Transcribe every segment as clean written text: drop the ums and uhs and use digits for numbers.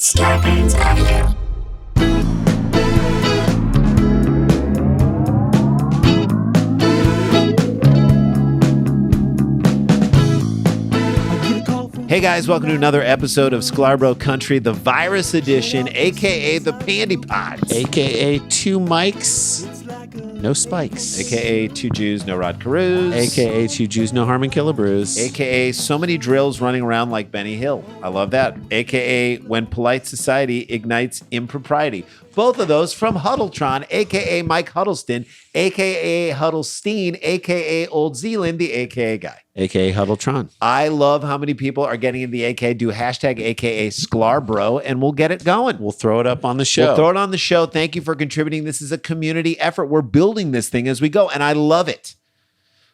Scarpins Avenue. Hey guys, welcome to another episode of Sklarbro Country, the virus edition, aka the Pandy Pods, aka two mics, no spikes, aka two Jews, no Rod Carews, aka two Jews, no Harmon Killabrews, aka so many drills running around like Benny Hill. I love that. Aka when polite society ignites impropriety. Both of those from Huddletron, aka Mike Huddleston, aka Huddlestein, aka Old Zealand, the aka guy. aka Huddletron. I love how many people are getting in the aka. Do hashtag aka Sklarbro, and we'll get it going. We'll throw it up on the show. We'll throw it on the show. Thank you for contributing. This is a community effort. We're building this thing as we go, and I love it.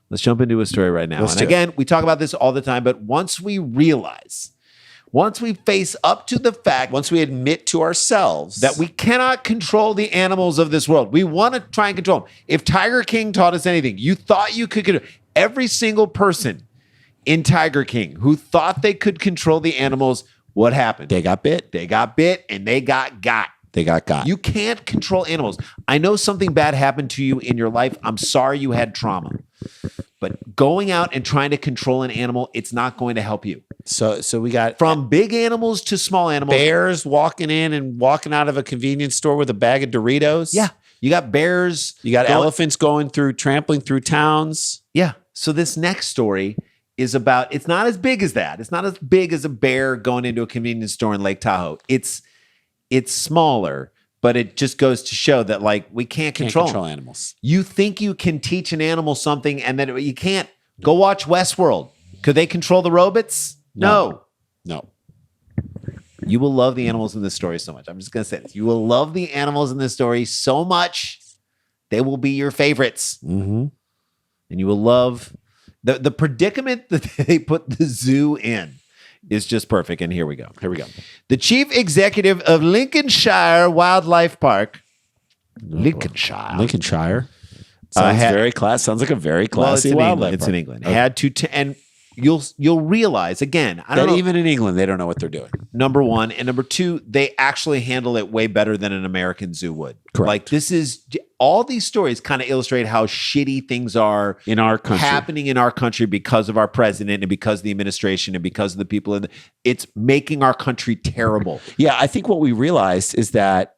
Let's jump into a story right now. And again, we talk about this all the time, but once we face up to the fact, Once we admit to ourselves that we cannot control the animals of this world, we want to try and control them. If Tiger King taught us anything, you thought you could control every single person in Tiger King who thought they could control the animals. What happened? they got bit, They got bit and they got got. they got got. You can't control animals. I know something bad happened to you in your life. I'm sorry you had trauma. But going out and trying to control an animal, it's not going to help you. So we got From big animals to small animals. bears walking in and walking out of a convenience store with a bag of Doritos. Yeah. You got bears. You got elephants trampling through towns. Yeah. So this next story is about, it's not as big as that. It's not as big as a bear going into a convenience store in Lake Tahoe. It's smaller, but it just goes to show that like we can't control them. animals. You think you can teach an animal something and then you can't. Go watch Westworld. Could they control the robots? No. You will love the animals in this story so much. I'm just going to say this. You will love the animals in this story so much. They will be your favorites. Mm-hmm. And you will love the predicament that they put the zoo in is just perfect. And here we go. The chief executive of Lincolnshire Wildlife Park. Lincolnshire. Sounds like a very classy wildlife It's park. in England. Had to and you'll realize again. I don't know. Even in England, they don't know what they're doing. Number one, and number two, they actually handle it way better than an American zoo would. Correct. Like this is all these stories kind of illustrate how shitty things are In our country. happening in our country because of our president and because of the administration and because of the people it's making our country terrible. Yeah, I think what we realized is that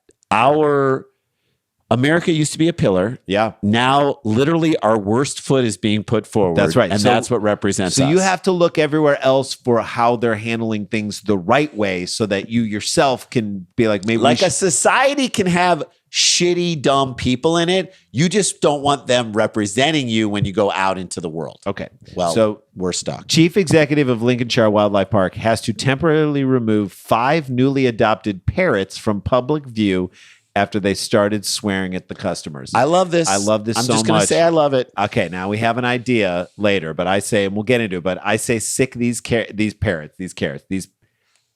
America used to be a pillar. Yeah. Now, literally, our worst foot is being put forward. That's right. And So- that's what represents So us. you have to look everywhere else for how they're handling things the right way so that you yourself can be like, maybe a society can have shitty, dumb people in it. You just don't want them representing you when you go out into the world. Okay. Well, So we're stuck. Chief Executive of Lincolnshire Wildlife Park has to temporarily remove 5 newly adopted parrots from public view after they started swearing at the customers. I love this. I love this I'm so just going to much. say I love it. Okay, now we have an idea later, but I say, and we'll get into it, but I say sick these parrots.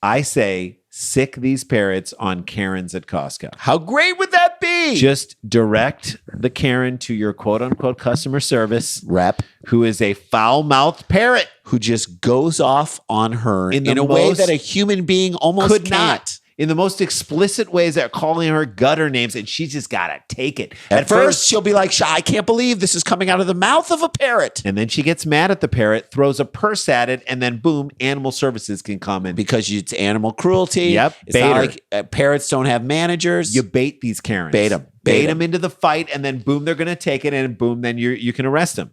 I say sick these parrots on Karens at Costco. How great would that be? Just direct the Karen to your quote unquote customer service rep who is a foul-mouthed parrot. who just goes off on her In in the a way most- that a human being almost Could can't. not. In the most explicit ways, that calling her gutter names, and she's just got to take it. At first, she'll be like, I can't believe this is coming out of the mouth of a parrot. And then she gets mad at the parrot, throws a purse at it, and then boom, animal services can come in. Because it's animal cruelty. Yep, It's bait not her. like parrots don't have managers. You bait these Karens. Bait 'em. Bait them into the fight, and then boom, they're going to take it, and boom, then you can arrest them.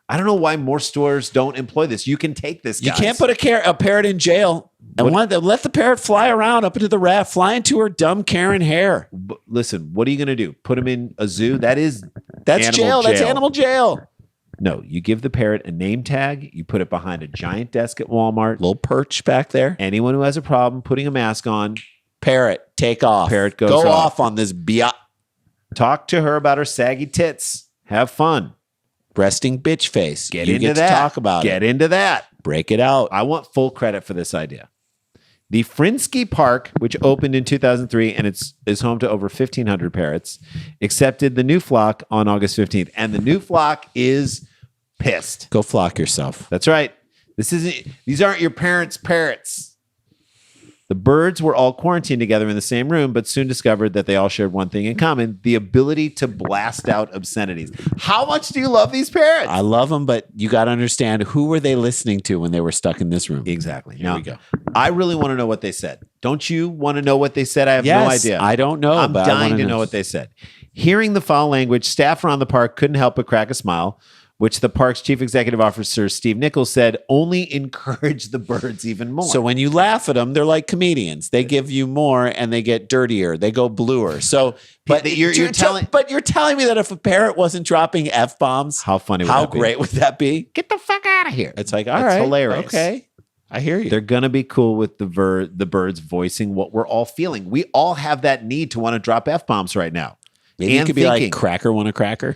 I don't know why more stores don't employ this. You can take this, You guys. can't put a parrot in jail and let the parrot fly around up into the raft, fly into her dumb Karen hair. Listen, what are you going to do? Put them in a zoo? That's That's jail. That's animal jail. No, you give the parrot a name tag. You put it behind a giant desk at Walmart. Little perch back there. Anyone who has a problem putting a mask on, Parrot, take off. Parrot goes Go off. off on this talk to her about her saggy tits. Have fun. resting bitch face. Get you into get that. to talk about Get it. into that. Break it out. I want full credit for this idea. The Frinsky Park, which opened in 2003 and is home to over 1,500 parrots, accepted the new flock on August 15th. And the new flock is pissed. Go flock yourself. That's right. These aren't your parents' parrots. The birds were all quarantined together in the same room, but soon discovered that they all shared one thing in common: the ability to blast out obscenities. How much do you love these parrots? I love them, but you got to understand, who were they listening to when they were stuck in this room? Exactly. Here we go. I really want to know what they said. Don't you want to know what they said? I have no idea. I don't know. I'm but dying to know what they said. Hearing the foul language, staff around the park couldn't help but crack a smile, which the park's chief executive officer, Steve Nichols, said only encouraged the birds even more. So when you laugh at them, they're like comedians. They give you more and they get dirtier. They go bluer. So, but you're telling me that if a parrot wasn't dropping F-bombs, how funny would how that be? great would that be? Get the fuck out of here. It's like, all That's right, hilarious. Okay. I hear you. They're going to be cool with the birds voicing what we're all feeling. We all have that need to want to drop F-bombs right now. Maybe it could be like, cracker want a cracker.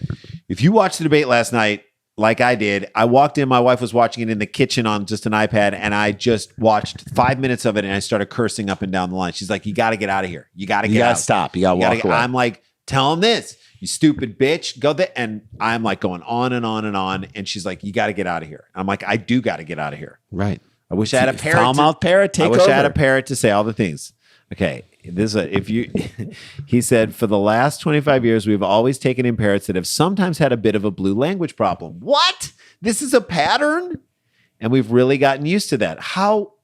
If you watched the debate last night, like I did, I walked in, my wife was watching it in the kitchen on just an iPad, and I just watched 5 minutes of it, and I started cursing up and down the line. She's like, you got to get out of here. You got to get out. Stop. You got to walk away. I'm like, tell him this. You stupid bitch. Go there. And I'm like going on and on and on. And she's like, you got to get out of here. I'm like, I do got to get out of here. Right. I wish I had a parrot. Foul-mouthed parrot, take over. I wish I had a parrot to say all the things. Okay. He said, for the last 25 years, we've always taken in parrots that have sometimes had a bit of a blue language problem. What? This is a pattern? And we've really gotten used to that. How?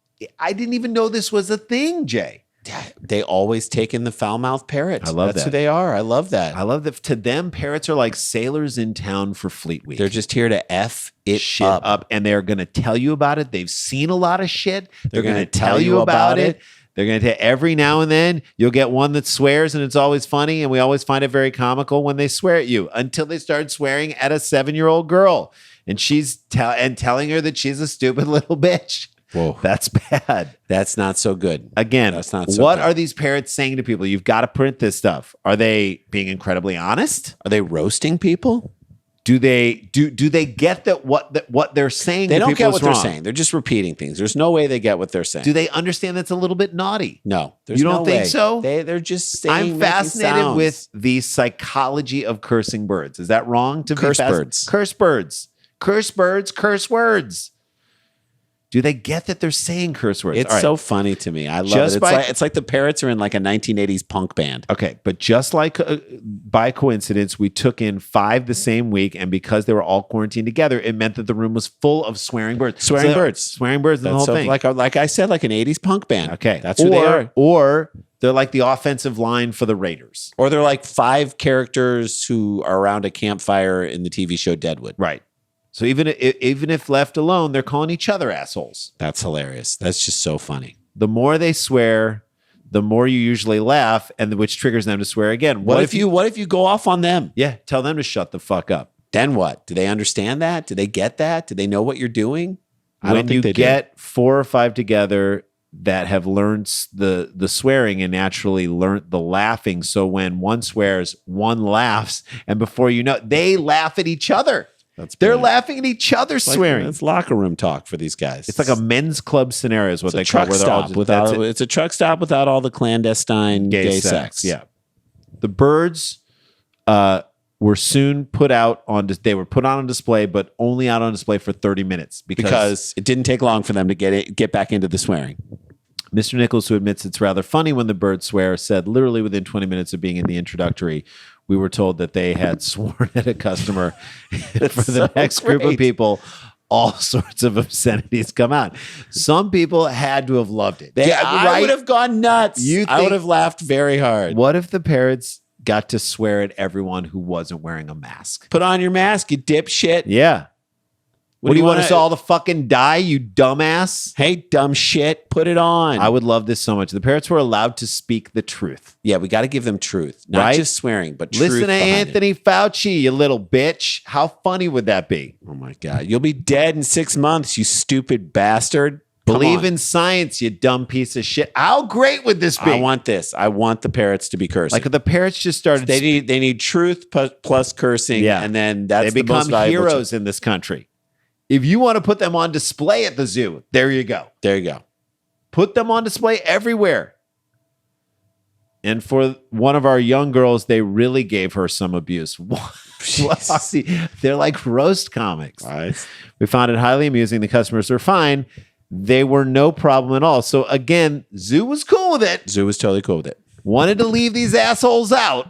I didn't even know this was a thing, Jay. They always take in the foul-mouthed parrot. I love that. That's who they are. I love that. I love that. To them, parrots are like sailors in town for Fleet Week. They're just here to F it shit up. And they're going to tell you about it. They've seen a lot of shit. They're going to tell you about it. They're going to every now and then you'll get one that swears, and it's always funny, and we always find it very comical when they swear at you, until they start swearing at a 7-year-old girl, and she's telling her that she's a stupid little bitch. Whoa, that's bad. That's not so good. Again, that's not so what good. Are these parrots saying to people? You've got to print this stuff. Are they being incredibly honest? Are they roasting people? Do they get that what they're saying? They don't get what wrong? They're saying. They're just repeating things. There's no way they get what they're saying. Do they understand that's a little bit naughty? No, you don't think so? They're just saying. I'm fascinated with the psychology of cursing birds. Is that wrong? Curse birds. Curse birds. Curse birds. Curse words. Do they get that they're saying curse words? It's so funny to me. I love it. It's like the parrots are in like a 1980s punk band. Okay, but just like by coincidence, we took in 5 the same week, and because they were all quarantined together, it meant that the room was full of swearing birds. Swearing birds. Swearing birds, the whole thing. Like I said, like an 80s punk band. Okay. That's who they are. Or they're like the offensive line for the Raiders. Or they're like 5 characters who are around a campfire in the TV show Deadwood. Right. So even if left alone, they're calling each other assholes. That's hilarious. That's just so funny. The more they swear, the more you usually laugh, and which triggers them to swear again. What if you go off on them? Yeah, tell them to shut the fuck up. Then what? Do they understand that? Do they get that? Do they know what you're doing? I don't think they get 4 or 5 together that have learned the swearing and naturally learned the laughing. So when one swears, one laughs, and before you know, they laugh at each other. They're laughing at each other swearing. It's locker room talk for these guys. It's like a men's club scenario is what they call it. It's a truck stop without all the clandestine gay sex. Yeah. The birds were soon put out on display, but only out on display for 30 minutes because it didn't take long for them to get back into the swearing. Mr. Nichols, who admits it's rather funny when the birds swear, said literally within 20 minutes of being in the introductory, we were told that they had sworn at a customer for the next group of people. All sorts of obscenities come out. Some people had to have loved it. I would have gone nuts. I would have laughed very hard. What if the parrots got to swear at everyone who wasn't wearing a mask? Put on your mask, you dipshit. Yeah. What do you want us all to fucking die, you dumbass? Hey, dumb shit, put it on. I would love this so much. The parrots were allowed to speak the truth. Yeah, we got to give them truth. Not just swearing, but truth. Listen to Anthony Fauci, you little bitch. How funny would that be? Oh my God. You'll be dead in 6 months, you stupid bastard. Believe in science, you dumb piece of shit. How great would this be? I want this. I want the parrots to be cursing. Like if the parrots just started. They need truth plus cursing. Yeah. And then that's they become heroes in this country. If you want to put them on display at the zoo, there you go. There you go. Put them on display everywhere. And for one of our young girls, they really gave her some abuse. They're like roast comics. Right. We found it highly amusing. The customers were fine. they were no problem at all. So again, zoo was cool with it. Zoo was totally cool with it. Wanted to leave these assholes out,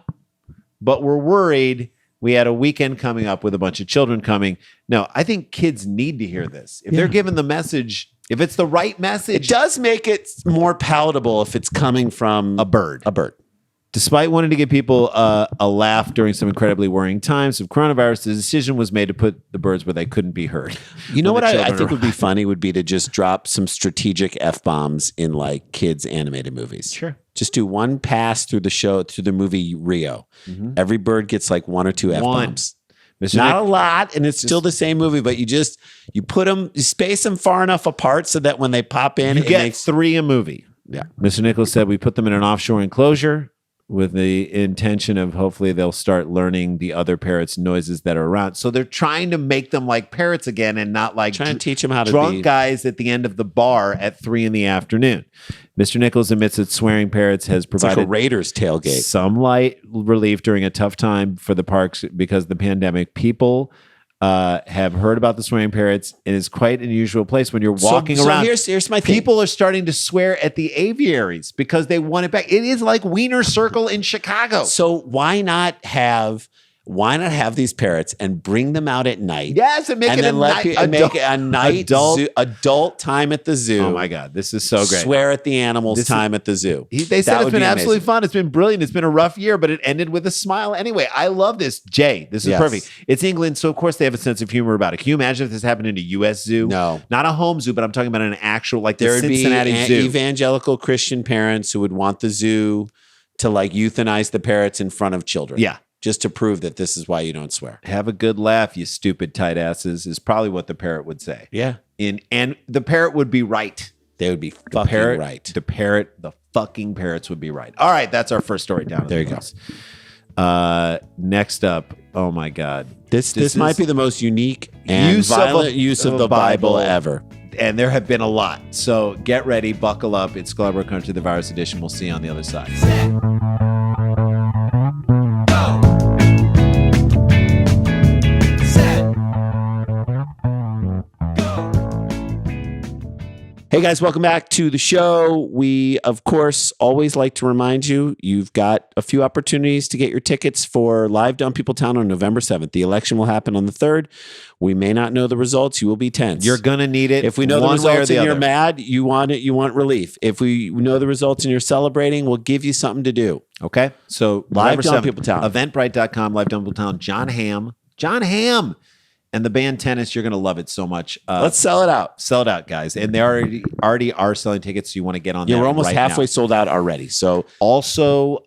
but we're worried. We had a weekend coming up with a bunch of children coming. No, I think kids need to hear this. If they're given the message, if it's the right message. It does make it more palatable if it's coming from a bird. A bird. Despite wanting to give people a laugh during some incredibly worrying times of coronavirus, the decision was made to put the birds where they couldn't be heard. You know what I think would be funny would be to just drop some strategic F-bombs in like kids' animated movies. Sure. Just do one pass through the movie Rio. Mm-hmm. Every bird gets like 1 or 2 F-bombs. Not a lot, and it's still the same movie, but you put them, you space them far enough apart so that when they pop in, you get 3 a movie. Yeah. Mr. Nichols said we put them in an offshore enclosure with the intention of hopefully they'll start learning the other parrots' noises that are around. So they're trying to make them like parrots again and not like trying to teach them how to drunk be guys at the end of the bar at 3 p.m. Mr. Nichols admits that swearing parrots has provided like a Raiders tailgate. Some light relief during a tough time for the parks because of the pandemic. People have heard about the swearing parrots. It is quite an unusual place when you're walking around. Here's my thing. People are starting to swear at the aviaries because they want it back. It is like Wiener Circle in Chicago. So why not have these parrots and bring them out at night? Yes, and make it a night adult time at the zoo. Oh my God, this is so great. Swear at the animals time at the zoo. They said it's been absolutely fun. It's been brilliant. It's been a rough year, but it ended with a smile. Anyway, I love this. Jay, this is perfect. It's England, so of course they have a sense of humor about it. Can you imagine if this happened in a U.S. zoo? No. Not a home zoo, but I'm talking about an actual, like the there would Cincinnati be Zoo. Evangelical Christian parents who would want the zoo to like euthanize the parrots in front of children. Yeah. Just to prove that this is why you don't swear. Have a good laugh, you stupid tight asses, is probably what the parrot would say. Yeah. And the parrot would be right. They would be fucking right. The fucking parrots would be right. All right, that's our first story down. There you go. Next up, oh my God. This might be the most unique and violent use of the Bible ever. And there have been a lot. So get ready, buckle up. It's Sklarbro Country, the virus edition. We'll see you on the other side. Hey guys, welcome back to the show. We, of course, always like to remind you, you've got a few opportunities to get your tickets for Live Dumb Peopletown on November 7th. The election will happen on the 3rd. We may not know the results. You will be tense. You're going to need it. If we know the results and you're mad, you want it, you want relief. If we know the results and you're celebrating, we'll give you something to do. Okay? So Live Dumb Peopletown. Eventbrite.com, Live Dumb Peopletown. John Hamm. And the band Tennis, you're going to love it so much. Let's sell it out. Sell it out, guys. And they already are selling tickets, so you want to get on that. Yeah, we're almost halfway sold out already. So also,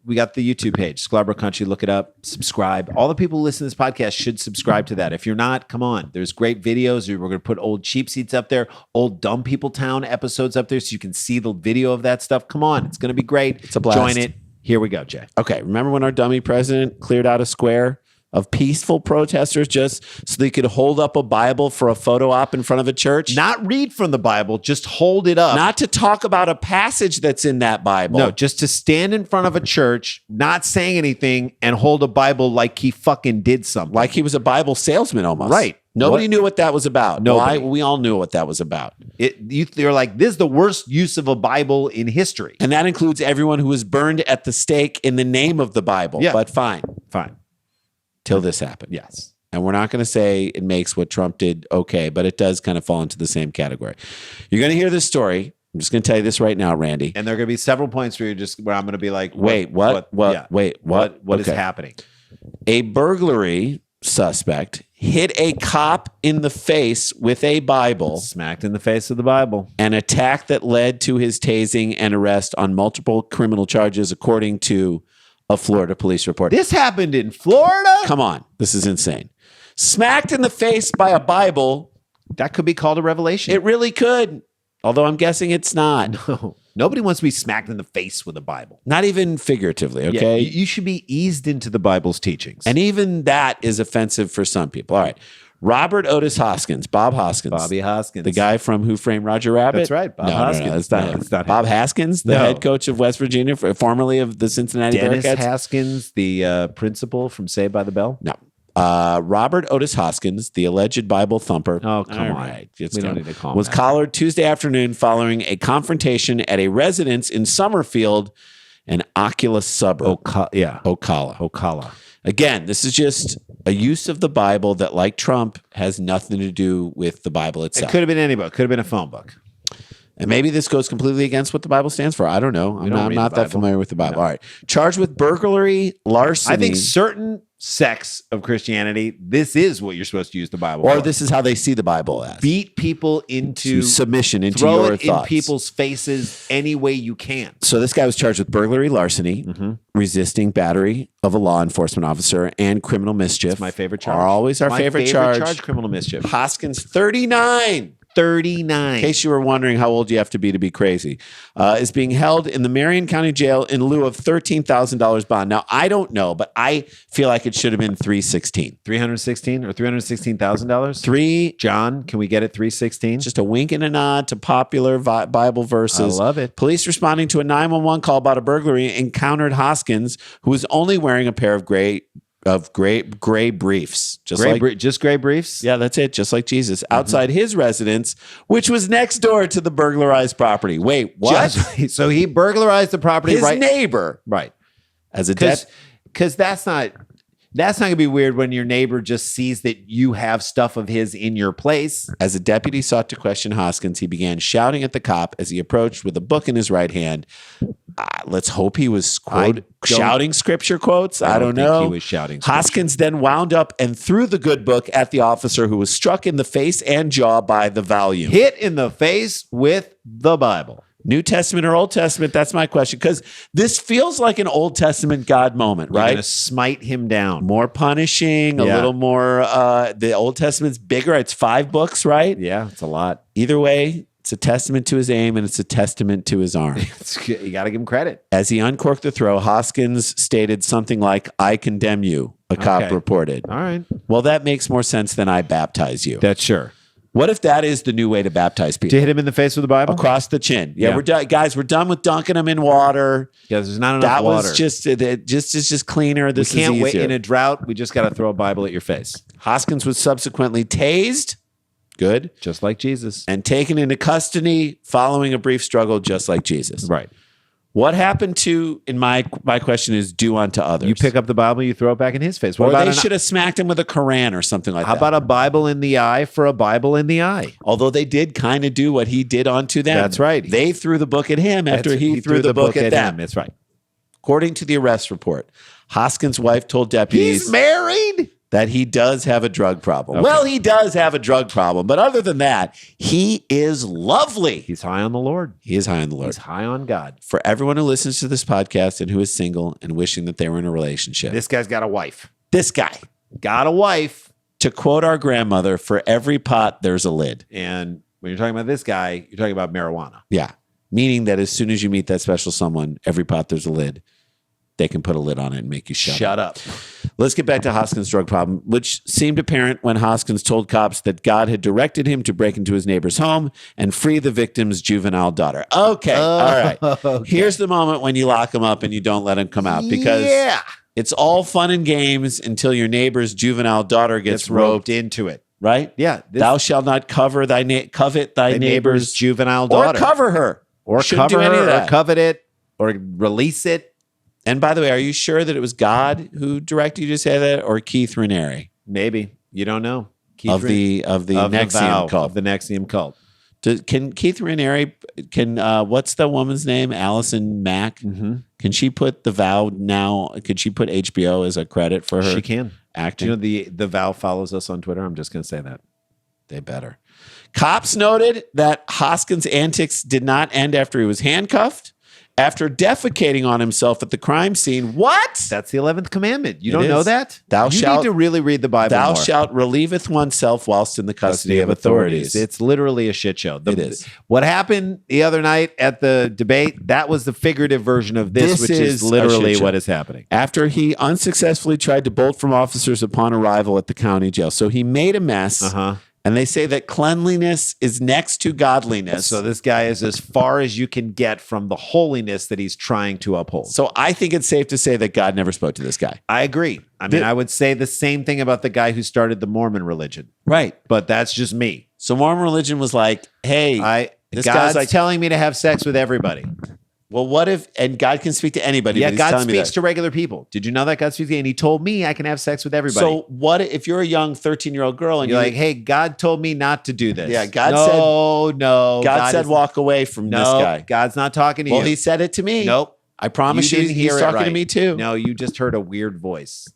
we got the YouTube page, Sklarbro Country. Look it up. Subscribe. All the people who listen to this podcast should subscribe to that. If you're not, come on. There's great videos. We're going to put old cheap seats up there, old Dumb People Town episodes up there so you can see the video of that stuff. Come on. It's going to be great. It's a blast. Join it. Here we go, Jay. Okay. Remember when our dummy president cleared out a square of peaceful protesters just so they could hold up a Bible for a photo op in front of a church? Not read from the Bible, just hold it up. Not to talk about a passage that's in that Bible. No, just to stand in front of a church, not saying anything, and hold a Bible like he fucking did something. Like he was a Bible salesman almost. Right. Nobody knew what that was about. Nobody. We all knew what that was about. They're like, this is the worst use of a Bible in history. And that includes everyone who was burned at the stake in the name of the Bible. Yeah. But fine. Till this happened. Yes. And we're not going to say it makes what Trump did okay, but it does kind of fall into the same category. You're going to hear this story. I'm just going to tell you this right now, Randy. And there are going to be several points where I'm going to be like, what is happening? A burglary suspect hit a cop in the face with a Bible. Smacked in the face of the Bible. An attack that led to his tasing and arrest on multiple criminal charges, according to a Florida police report. This happened in Florida? Come on. This is insane. Smacked in the face by a Bible. That could be called a revelation. It really could. Although I'm guessing it's not. No. Nobody wants to be smacked in the face with a Bible. Not even figuratively, okay? Yeah, you should be eased into the Bible's teachings. And even that is offensive for some people. All right. Robert Otis Hoskins, Bobby Hoskins. The guy from Who Framed Roger Rabbit? That's right, Bob Hoskins. No, it's not him. Bob Haskins, the head coach of West Virginia, formerly of the Cincinnati Dennis Bearcats. Haskins, the principal from Saved by the Bell? No. Robert Otis Hoskins, the alleged Bible thumper. Oh, come All on. right, We don't need to call him was that. collared Tuesday afternoon following a confrontation at a residence in Summerfield, an Oculus suburb. Ocala. Ocala. Again, this is just a use of the Bible that, like Trump, has nothing to do with the Bible It itself. could have been any book. Could have been a phone book. And maybe this goes completely against what the Bible stands for. I don't know. I'm don't read not the that Bible. familiar with the Bible. No. All right. Charged with burglary, larceny. I think certain sects of Christianity, this is what you're supposed to use the Bible or for. this is how they see the Bible as. Beat people into To submission, into throw your it thoughts. in people's faces any way you can. So this guy was charged with burglary, larceny, resisting battery of a law enforcement officer, and criminal mischief. It's my favorite charge. Are always our My favorite charge. criminal mischief. Hoskins, 39. 39. In case you were wondering how old you have to be crazy, is being held in the Marion County Jail in lieu of $13,000 bond. Now, I don't know, but I feel like it should have been $316. 316 or $316,000? Three, John, can we get it 316? just a wink and a nod to popular Bible verses. I love it. Police responding to a 911 call about a burglary encountered Hoskins, who was only wearing a pair of gray briefs, just just gray briefs? yeah, that's it, just like Jesus, outside his residence, which was next door to the burglarized property. Wait, what? So he burglarized the property His right neighbor, right. as a Because that's not going to be weird when your neighbor just sees that you have stuff of his in your place. As a deputy sought to question Hoskins, he began shouting at the cop as he approached with a book in his right hand. Let's hope he was shouting scripture quotes. I don't think know. he was shouting scripture. Hoskins then wound up and threw the good book at the officer, who was struck in the face and jaw by the volume. Hit in the face with the Bible. New Testament or Old Testament? That's my question. Because this feels like an Old Testament God moment, You're right? going to smite him down. More punishing, a Yeah. little more. The Old Testament's bigger. It's 5 books, right? Yeah, it's a lot. Either way, it's a testament to his aim and it's a testament to his arm. You got to give him credit. As he uncorked the throw, Hoskins stated something like, "I condemn you," a cop Okay. reported. All right. Well, that makes more sense than "I baptize you." That's sure. What if that is the new way to baptize people? To hit him in the face with the Bible? Across the chin. Yeah, Yeah. we're done, guys. We're done with dunking them in water. Yeah, there's not enough That water. was just cleaner. we This can't is wait easier. in a drought. We just got to throw a Bible at your face. Hoskins was subsequently tased. Good. Just like Jesus. And taken into custody following a brief struggle, just like Jesus. Right. What happened to, in my question is, do unto others? You pick up the Bible, you throw it back in his face. What Or about they should have smacked him with a Quran or something like how that. about a Bible in the eye for a Bible in the eye? Although they did kind of do what he did unto them. That's right. They threw the book at him after That's- he threw the book at them. him. That's right. According to the arrest report, Hoskins' wife told deputies He's married. that he does have a drug problem. Okay. Well, he does have a drug problem, but other than that, he is lovely. He's high on the Lord. He is high on the Lord. He's high on God. For everyone who listens to this podcast and who is single and wishing that they were in a relationship, This guy's got a wife. this guy, Got a wife. to quote our grandmother, for every pot, there's a lid. And when you're talking about this guy, you're talking about marijuana. Yeah. Meaning that as soon as you meet that special someone, every pot, there's a lid. They can put a lid on it and make you shut up. Let's get back to Hoskins' drug problem, which seemed apparent when Hoskins told cops that God had directed him to break into his neighbor's home and free the victim's juvenile daughter. Okay. All right. Okay. Here's the moment when you lock him up and you don't let him come out, because it's all fun and games until your neighbor's juvenile daughter gets roped, into it. right? Yeah. Thou shalt not covet thy neighbor's juvenile or daughter. cover her. Or Shouldn't cover do any of her, or that. covet it, or release it. And by the way, are you sure that it was God who directed you to say that, or Keith Raniere Maybe. You don't know. of the Nexium cult? Of the Nexium cult. Can Keith Raniere, what's the woman's name? Allison Mack. Mm-hmm. Can she put the vow now? Could she put HBO as a credit for her She can. Do acting? you know the Val follows us on Twitter? I'm just going to say that. They better. Cops noted that Hoskins' antics did not end after he was handcuffed. After defecating on himself at the crime scene. What? That's the 11th commandment. You It don't know is. that? Thou you shalt- need to really read the Bible Thou more. shalt relieveth oneself whilst in the custody of authorities. It's literally a shit show. It is. What happened the other night at the debate, that was the figurative version of this, This which is is a literally shit show. what is happening. After he unsuccessfully tried to bolt from officers upon arrival at the county jail. So he made a mess. Uh-huh. And they say that cleanliness is next to godliness. So this guy is as far as you can get from the holiness that he's trying to uphold. So I think it's safe to say that God never spoke to this guy. I agree. I mean, I would say the same thing about the guy who started the Mormon religion. Right. But that's just me. So Mormon religion was like, hey, this God's guy's like, telling me to have sex with everybody. well, what if, and God can speak to anybody. Yeah, but he's God telling me speaks that. to regular people. Did you know that God speaks to you? And he told me I can have sex with everybody. So what if you're a young 13-year-old girl and you're like, hey, God told me not to do this. Yeah, God said walk away from this guy. God's not talking to you. Well, he said it to me. Nope. I promise you, didn't he's hear it talking right. to me too. No, you just heard a weird voice.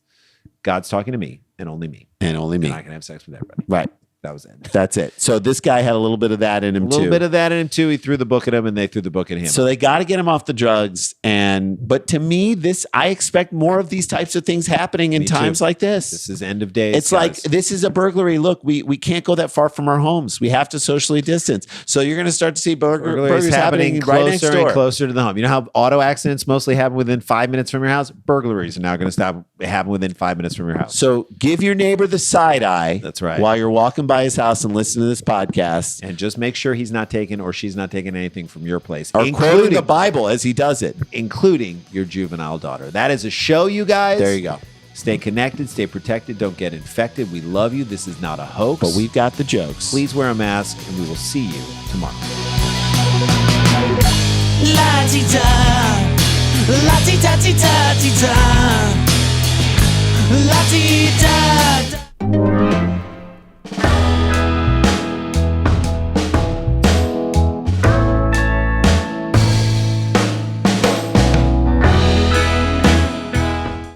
God's talking to me and only me. And only me. And I can have sex with everybody. Right. That was it. That's it. So this guy had a little bit of that in him too. A little bit of that in him too. He threw the book at him and they threw the book at him. So they got to get him off the drugs. But to me, I expect more of these types of things happening in times like this. This is end of days. It's like, this is a burglary. Look, we can't go that far from our homes. We have to socially distance. So you're going to start to see burglaries happening right next closer door. and closer to the home. You know how auto accidents mostly happen within 5 minutes from your house? Burglaries are now going to happen within 5 minutes from your house. So give your neighbor the side eye. That's right. While you're walking by his house and listening to this podcast. And just make sure he's not taking or she's not taking anything from your place. Or quoting the Bible as he does it. Including your juvenile daughter. That is a show, you guys. There you go. Stay connected, stay protected, don't get infected. We love you. This is not a hoax. But we've got the jokes. Please wear a mask, and we will see you tomorrow. La-ti-da, la-ti-da-ti-da-ti-da, la-ti-da.